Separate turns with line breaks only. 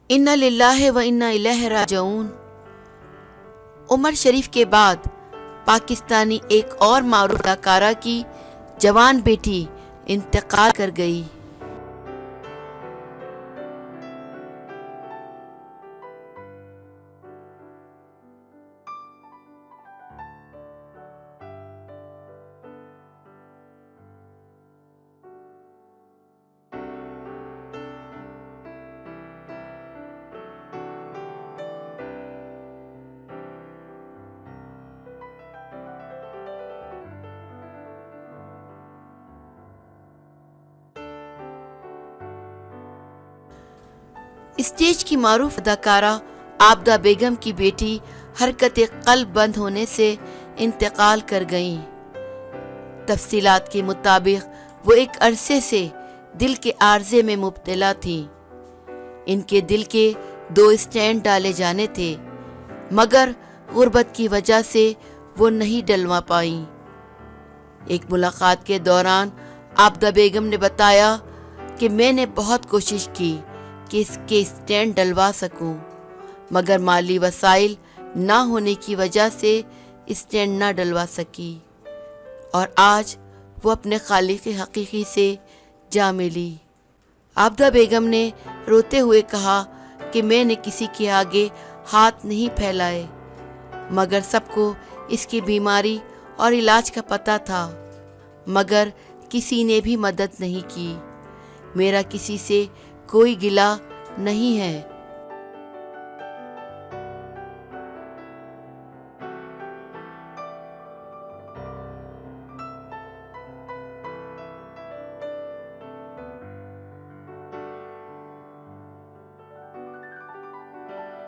इन्ना लिल्लाहि व इन्ना इलैहि राजिऊन। उमर शरीफ के बाद पाकिस्तानी एक और मारूफ अदाकारा की जवान बेटी इंतकाल कर गई। स्टेज की मारूफ अदाकारा आबदा बेगम की बेटी हरकत कल्ब बंद होने से इंतकाल कर गईं। तफसीलात के मुताबिक वो एक अरसे से दिल के आर्जे में मुब्तला थीं। इनके दिल के 2 स्टेंट डाले जाने थे, मगर गुर्बत की वजह से वो नहीं डलवा पाईं। एक मुलाकात के दौरान आबदा बेगम ने बताया कि मैंने बहुत कोशिश की कि इसके स्टैंड डलवा सकूं, मगर माली वसाइल ना होने की वजह से स्टैंड ना डलवा सकी और आज वो अपने खालिक हकीकी से जा मिली। आबदा बेगम ने रोते हुए कहा कि मैंने किसी के आगे हाथ नहीं फैलाए, मगर सबको इसकी बीमारी और इलाज का पता था, मगर किसी ने भी मदद नहीं की। मेरा किसी से कोई गिला नहीं है,